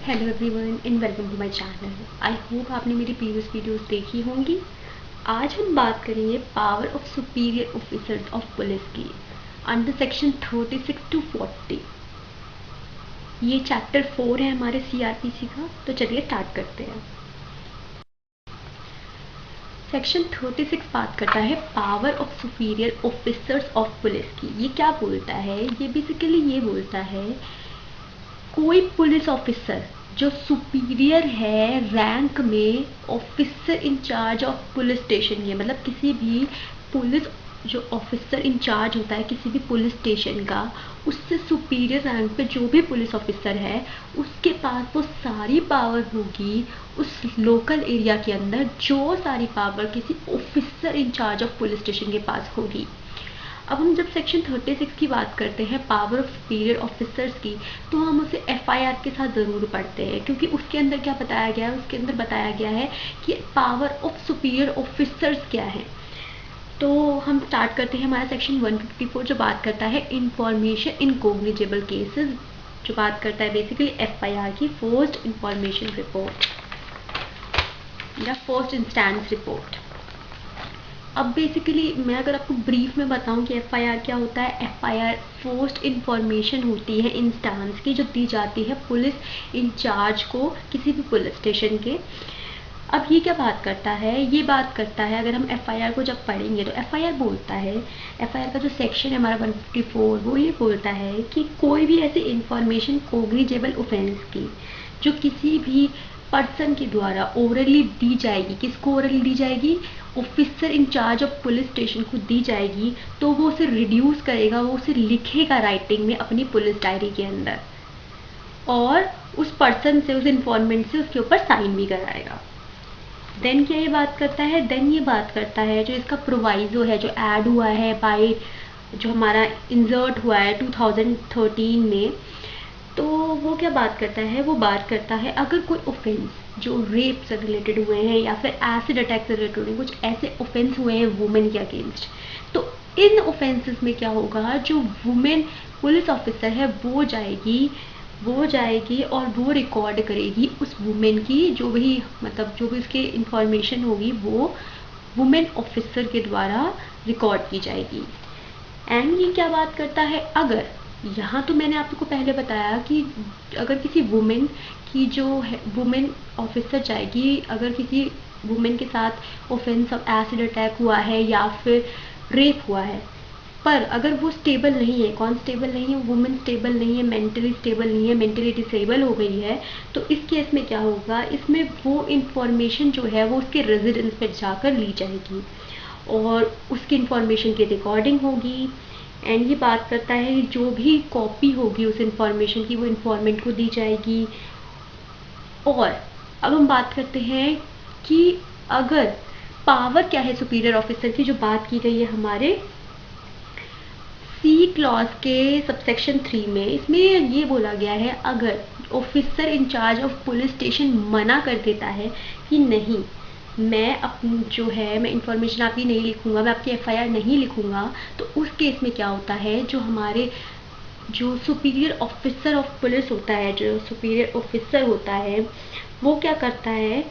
Hello everyone and welcome to my channel. I hope आपने मेरी previous videos देखी होंगी। आज हम बात करेंगे power of superior officers of police की अंडर सेक्शन 36 टू 40। ये चैप्टर 4 है हमारे सीआरपीसी का। तो चलिए स्टार्ट करते हैं। सेक्शन 36 बात करता है power of superior officers of police की। ये क्या बोलता है? ये बेसिकली ये बोलता है कोई पुलिस ऑफिसर जो सुपीरियर है रैंक में, officer in charge of police station के, मतलब किसी भी पुलिस जो ऑफिसर इंचार्ज होता है किसी भी पुलिस स्टेशन का, उससे सुपीरियर रैंक पे जो भी पुलिस ऑफिसर है उसके पास वो सारी पावर होगी उस लोकल एरिया के अंदर जो सारी पावर किसी officer in charge of police station के पास होगी। अब हम जब सेक्शन 36 की बात करते हैं पावर ऑफ सुपीरियर ऑफिसर्स की, तो हम उसे एफआईआर के साथ ज़रूर पढ़ते हैं, क्योंकि उसके अंदर क्या बताया गया है? उसके अंदर बताया गया है कि पावर ऑफ सुपीरियर ऑफिसर्स क्या है। तो हम स्टार्ट करते हैं हमारा सेक्शन 154 जो बात करता है इंफॉर्मेशन इन कोग्निजेबल केसेस, जो बात करता है बेसिकली एफआईआर की, फर्स्ट इंफॉर्मेशन रिपोर्ट या फर्स्ट इंस्टेंस रिपोर्ट। अब बेसिकली मैं अगर आपको ब्रीफ में बताऊं कि एफआईआर क्या होता है, एफआईआर फर्स्ट इंफॉर्मेशन होती है इंस्टांस की जो दी जाती है पुलिस इंचार्ज को किसी भी पुलिस स्टेशन के। अब ये क्या बात करता है? ये बात करता है, अगर हम एफआईआर को जब पढ़ेंगे तो एफआईआर बोलता है, एफआईआर का जो सेक्शन है हमारा 154 वो ये बोलता है कि कोई भी ऐसी इंफॉर्मेशन कोग्निजेबल ऑफेंस की जो किसी भी पर्सन के द्वारा ओरली दी जाएगी, किसको ओरली दी जाएगी? Officer in charge of police station को दी जाएगी, तो वो उसे रिड्यूस करेगा, वो उसे लिखेगा राइटिंग में अपनी पुलिस डायरी के अंदर, और उस पर्सन से, उस इन्फॉर्मेंट से उसके ऊपर साइन भी कराएगा। देन क्या ये बात करता है? देन ये बात करता है जो इसका प्रोवाइजो है जो ऐड हुआ है बाय, जो हमारा इंसर्ट हुआ है 2013 में, तो वो क्या बात करता है? वो बात करता है अगर कोई ऑफेंस जो रेप से रिलेटेड हुए हैं या फिर एसिड अटैक से रिलेटेड हुए हैं, कुछ ऐसे ऑफेंस हुए हैं वुमेन के अगेंस्ट, तो इन ऑफेंसेस में क्या होगा? जो वुमेन पुलिस ऑफिसर है वो जाएगी और वो रिकॉर्ड करेगी उस वुमेन की जो भी, मतलब जो भी उसकी इंफॉर्मेशन होगी वो वुमेन ऑफिसर के द्वारा रिकॉर्ड की जाएगी। एंड ये क्या बात करता है? अगर यहाँ तो मैंने आपको पहले बताया कि अगर किसी वुमेन की जो है वुमेन ऑफिसर जाएगी, अगर किसी वुमेन के साथ ऑफेंस ऑफ एसिड अटैक हुआ है या फिर रेप हुआ है, पर अगर वो स्टेबल नहीं है, कौन स्टेबल नहीं है? वुमेन स्टेबल नहीं है, मेंटली स्टेबल नहीं है, मेंटली डिसेबल हो गई है, तो इस केस में क्या होगा? इसमें वो इंफॉर्मेशन जो है वो उसके रेजिडेंस पर जाकर ली जाएगी और उसकी इंफॉर्मेशन की रिकॉर्डिंग होगी। एंड ये बात करता है जो भी कॉपी होगी उस इंफॉर्मेशन की वो इन्फॉर्मेंट को दी जाएगी। और अब हम बात करते हैं कि अगर पावर क्या है सुपीरियर ऑफिसर की, जो बात की गई है हमारे सी क्लॉज के सबसेक्शन 3 में, इसमें ये बोला गया है अगर officer in charge of police station मना कर देता है कि नहीं, मैं अपनी जो है मैं इंफॉर्मेशन आपकी नहीं लिखूंगा, मैं आपकी एफआईआर नहीं लिखूंगा, तो उस केस में क्या होता है? जो हमारे जो सुपीरियर ऑफिसर ऑफ पुलिस होता है, जो सुपीरियर ऑफिसर होता है, वो क्या करता है?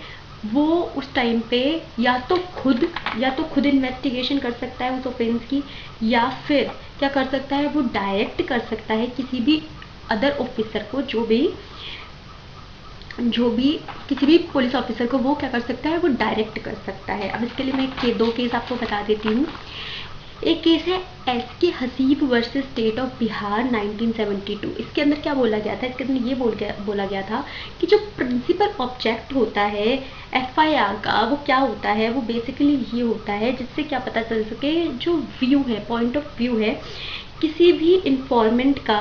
वो उस टाइम पे या तो खुद इन्वेस्टिगेशन कर सकता है उस ऑफेंस की, या फिर क्या कर सकता है? वो डायरेक्ट कर सकता है किसी भी अदर ऑफिसर को, जो भी किसी भी पुलिस ऑफिसर को वो क्या कर सकता है? वो डायरेक्ट कर सकता है। अब इसके लिए मैं दो केस आपको बता देती हूँ। एक केस है SK. Haseeb versus state of Bihar 1972। इसके अंदर क्या बोला गया था? इसके अंदर ये बोला गया था कि जो प्रिंसिपल ऑब्जेक्ट होता है एफआईआर का, वो क्या होता है? वो बेसिकली ये होता है जिससे क्या पता चल सके, जो व्यू है, पॉइंट ऑफ व्यू है किसी भी इंफॉर्मेंट का,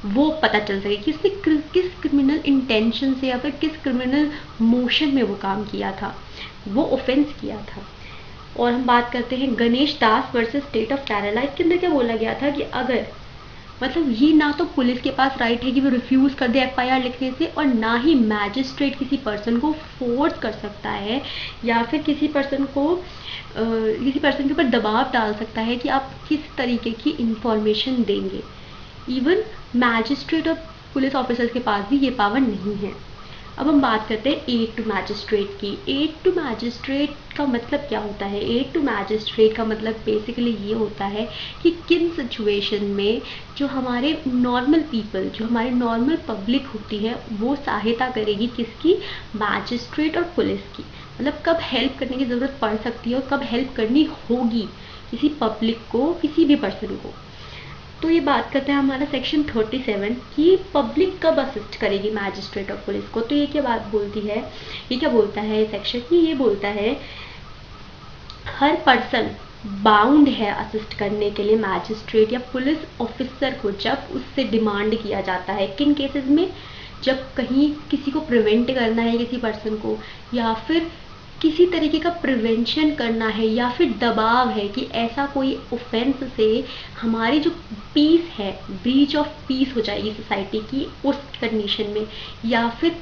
वो पता चल सके कि उसने किस क्रिमिनल इंटेंशन से या फिर किस क्रिमिनल मोशन में वो काम किया था, वो ऑफेंस किया था। और हम बात करते हैं गणेश दास वर्सेस स्टेट ऑफ केरला। इसके अंदर क्या बोला गया था कि अगर, मतलब ये ना तो पुलिस के पास राइट है कि वो रिफ्यूज कर दे एफआईआर लिखने से, और ना ही मैजिस्ट्रेट किसी पर्सन को फोर्स कर सकता है या फिर किसी पर्सन के ऊपर दबाव डाल सकता है कि आप किस तरीके की इंफॉर्मेशन देंगे। इवन मैजिस्ट्रेट और पुलिस ऑफिसर्स के पास भी ये पावर नहीं है। अब हम बात करते हैं एड टू मैजिस्ट्रेट की। एड टू मैजिस्ट्रेट का मतलब क्या होता है? एड टू मैजिस्ट्रेट का मतलब बेसिकली ये होता है कि किन सिचुएशन में जो हमारे नॉर्मल पीपल, जो हमारे नॉर्मल पब्लिक होती है, वो सहायता करेगी किसकी? मैजिस्ट्रेट और पुलिस की। मतलब कब हेल्प करने की ज़रूरत पड़ सकती है और कब हेल्प करनी होगी किसी पब्लिक को, किसी भी पर्सन को। तो ये बात करते हैं हमारा सेक्शन 37 कि पब्लिक कब असिस्ट करेगी मैजिस्ट्रेट और पुलिस को। तो ये क्या बात बोलती है, ये क्या बोलता है सेक्शन? ये बोलता है हर पर्सन बाउंड है असिस्ट करने के लिए मैजिस्ट्रेट या पुलिस ऑफिसर को जब उससे डिमांड किया जाता है। किन केसेस में? जब कहीं किसी को प्रिवेंट करना है किसी पर्सन को, या फिर किसी तरीके का प्रिवेंशन करना है, या फिर दबाव है कि ऐसा कोई ऑफेंस से हमारी जो पीस है, ब्रीच ऑफ पीस हो जाएगी सोसाइटी की उस कंडीशन में, या फिर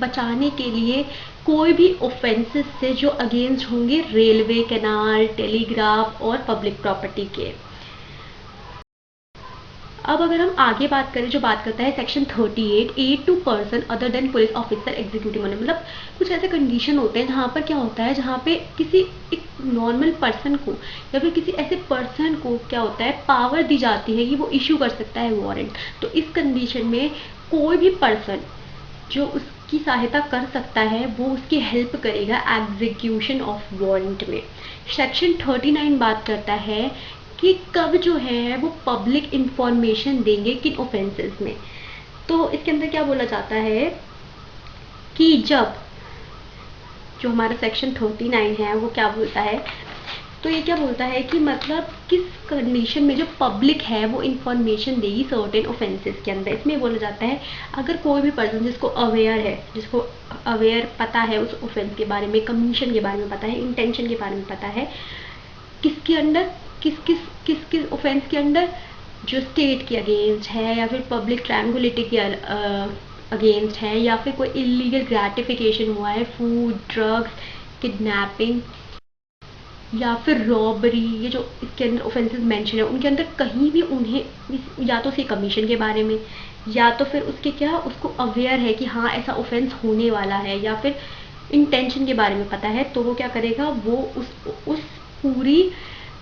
बचाने के लिए कोई भी ऑफेंसेस से जो अगेंस्ट होंगे रेलवे, कैनाल, टेलीग्राफ और पब्लिक प्रॉपर्टी के। अब अगर हम आगे बात करें, जो बात करता है section 38, aid to person other than police officer executive order. मतलब कुछ ऐसे कंडीशन होते हैं जहाँ पर क्या होता है, जहाँ पे किसी एक नॉर्मल पर्सन को या फिर किसी ऐसे पर्सन को क्या होता है, पावर दी जाती है कि वो इशू कर सकता है वारंट। तो इस कंडीशन में कोई भी पर्सन जो उसकी सहायता कर सकता है वो उसकी हेल्प करेगा एग्जीक्यूशन ऑफ वारंट में। सेक्शन 39 बात करता है कि कब जो है वो पब्लिक इंफॉर्मेशन देंगे किन ऑफेंसेस में। तो इसके अंदर क्या बोला जाता है कि जब जो हमारा सेक्शन 39 है वो क्या बोलता है, तो ये क्या बोलता है कि मतलब किस कंडीशन में जो पब्लिक है वो इंफॉर्मेशन देगी सर्टेन ऑफेंसेस के अंदर। इसमें बोला जाता है अगर कोई भी पर्सन जिसको अवेयर है, जिसको अवेयर पता है उस ऑफेंस के बारे में, कमीशन के बारे में पता है, इंटेंशन के बारे में पता है, किसके अंडर, किस ऑफेंस के अंदर, जो स्टेट के अगेंस्ट है या फिर पब्लिक ट्रैंक्विलिटी के अगेंस्ट है, या फिर कोई इलीगल ग्रेटिफिकेशन हुआ है, फूड, ड्रग्स, किडनैपिंग या फिर रॉबरी, ये जो इसके अंदर ऑफेंसेस मेंशन है उनके अंदर कहीं भी उन्हें या तो उसके कमीशन के बारे में या तो फिर उसके क्या उसको अवेयर है कि हाँ ऐसा ऑफेंस होने वाला है, या फिर इंटेंशन के बारे में पता है, तो वो क्या करेगा, वो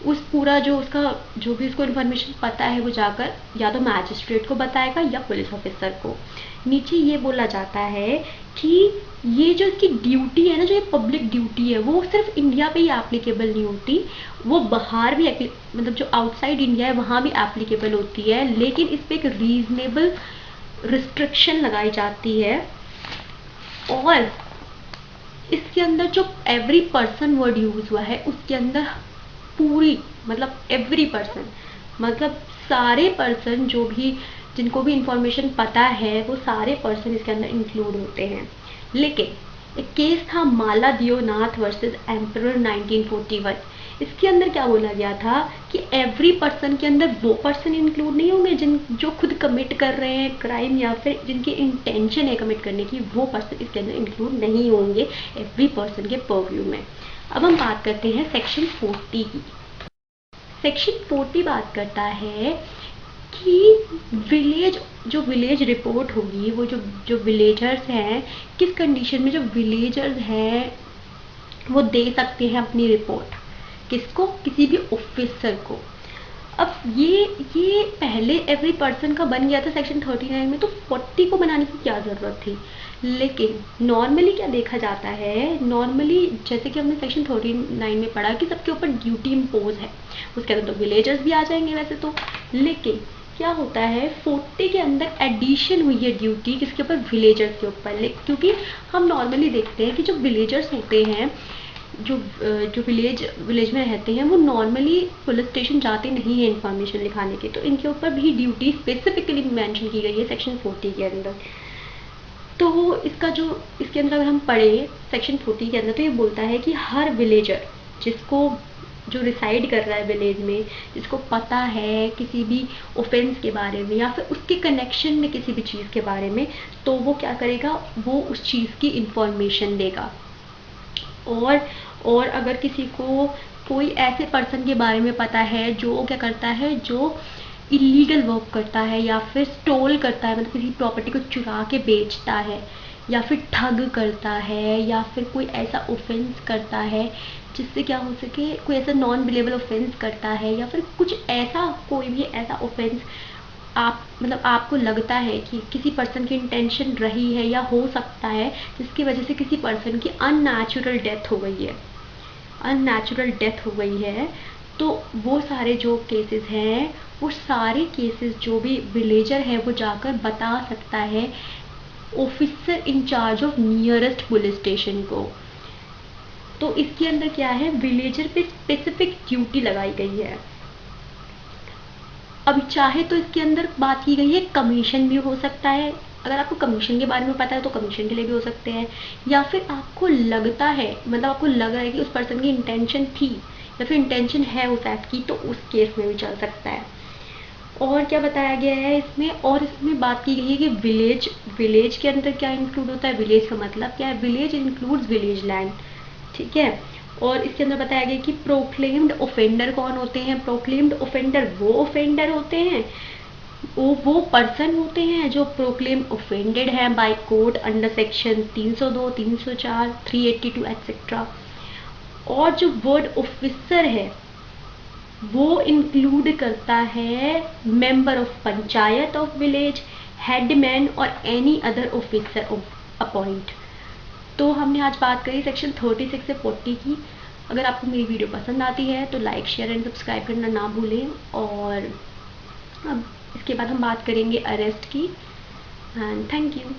उस पूरा जो उसका जो भी उसको इन्फॉर्मेशन पता है वो जाकर या तो मैजिस्ट्रेट को बताएगा या पुलिस ऑफिसर को। नीचे ये बोला जाता है कि ये जो इसकी ड्यूटी है ना, जो ये पब्लिक ड्यूटी है, वो सिर्फ इंडिया पे ही एप्लीकेबल नहीं होती, वो बाहर भी मतलब जो आउटसाइड इंडिया है वहाँ भी एप्लीकेबल होती है, लेकिन इस पर एक रीजनेबल रिस्ट्रिक्शन लगाई जाती है। और इसके अंदर जो एवरी पर्सन वर्ड यूज हुआ है उसके अंदर पूरी मतलब एवरी पर्सन मतलब सारे पर्सन जो भी जिनको भी इंफॉर्मेशन पता है वो सारे पर्सन इसके अंदर इंक्लूड होते हैं। लेकिन एक केस था मालादियोनाथ वर्सेस एम्परर 1941। इसके अंदर क्या बोला गया था कि एवरी पर्सन के अंदर वो पर्सन इंक्लूड नहीं होंगे जो खुद कमिट कर रहे हैं क्राइम या फिर जिनकी इंटेंशन है कमिट करने की, वो पर्सन इसके अंदर इंक्लूड नहीं होंगे एवरी पर्सन के परव्यू में। अब हम बात करते हैं सेक्शन 40 की। सेक्शन 40 बात करता है कि विलेज रिपोर्ट होगी, वो जो विलेजर्स हैं किस कंडीशन में जो विलेजर्स हैं वो दे सकते हैं अपनी रिपोर्ट, किसको, किसी भी ऑफिसर को। अब ये पहले एवरी पर्सन का बन गया था सेक्शन 39 में, तो 40 को बनाने की क्या जरूरत थी। लेकिन नॉर्मली क्या देखा जाता है, नॉर्मली जैसे कि हमने सेक्शन 39 में पढ़ा कि सबके ऊपर ड्यूटी इम्पोज है, उसके अंदर तो विलेजर्स भी आ जाएंगे वैसे तो, लेकिन क्या होता है 40 के अंदर एडिशन हुई है ड्यूटी किसके ऊपर, विलेजर्स के ऊपर। क्योंकि हम नॉर्मली देखते हैं कि जो विलेजर्स होते हैं, जो विलेज में रहते हैं, वो नॉर्मली पुलिस स्टेशन जाते नहीं है इन्फॉर्मेशन लिखाने के, तो इनके ऊपर भी ड्यूटी स्पेसिफिकली मेंशन की गई है सेक्शन 40 के अंदर। तो इसके अंदर अगर हम पढ़े सेक्शन 40 के अंदर, तो ये बोलता है कि हर विलेजर जो रिसाइड कर रहा है विलेज में, जिसको पता है किसी भी ऑफेंस के बारे में या फिर उसके कनेक्शन में किसी भी चीज़ के बारे में, तो वो क्या करेगा, वो उस चीज़ की इंफॉर्मेशन देगा। और अगर किसी को कोई ऐसे पर्सन के बारे में पता है जो क्या करता है, जो इलीगल वर्क करता है या फिर स्टोल करता है, मतलब किसी प्रॉपर्टी को चुरा के बेचता है, या फिर ठग करता है, या फिर कोई ऐसा ऑफेंस करता है जिससे क्या हो सके, कोई ऐसा नॉन बिलेबल ऑफेंस करता है, या फिर कुछ ऐसा कोई भी ऐसा ऑफेंस आप मतलब आपको लगता है कि किसी पर्सन की इंटेंशन रही है या हो सकता है जिसकी वजह से किसी पर्सन की अननेचुरल डेथ हो गई है, अननेचुरल डेथ हो गई है, तो वो सारे जो केसेस हैं, वो सारे केसेस जो भी विलेजर है वो जाकर बता सकता है officer in charge of nearest police station को। तो इसके अंदर क्या है, विलेजर पे स्पेसिफिक ड्यूटी लगाई गई है। अब चाहे तो इसके अंदर बात की गई है कमीशन भी हो सकता है, अगर आपको कमीशन के बारे में पता है तो कमीशन के लिए भी हो सकते हैं, या फिर आपको लगता है मतलब आपको लग रहा है कि उस पर्सन की इंटेंशन थी या फिर इंटेंशन है उस एक्ट की, तो उस केस में भी चल सकता है। और क्या बताया गया है इसमें, और इसमें बात की गई है कि विलेज, विलेज के अंदर क्या इंक्लूड होता है, विलेज का मतलब क्या है, विलेज इंक्लूड्स विलेज लैंड, ठीक है। और इसके अंदर बताया गया कि प्रोक्लेम्ड ऑफेंडर कौन होते हैं, प्रोक्लेम्ड ऑफेंडर वो ऑफेंडर होते हैं, वो पर्सन होते हैं जो प्रोक्लेम ऑफेंडेड है by court under section 302, 304, 382 etcetera. और जो वर्ड ऑफिसर है वो इंक्लूड करता है member of panchayat of village, headman और any other officer of appoint. तो हमने आज बात करी सेक्शन 36 से 40 की। अगर आपको मेरी वीडियो पसंद आती है तो लाइक, शेयर एंड सब्सक्राइब करना ना भूलें। और अब इसके बाद हम बात करेंगे अरेस्ट की। And thank you.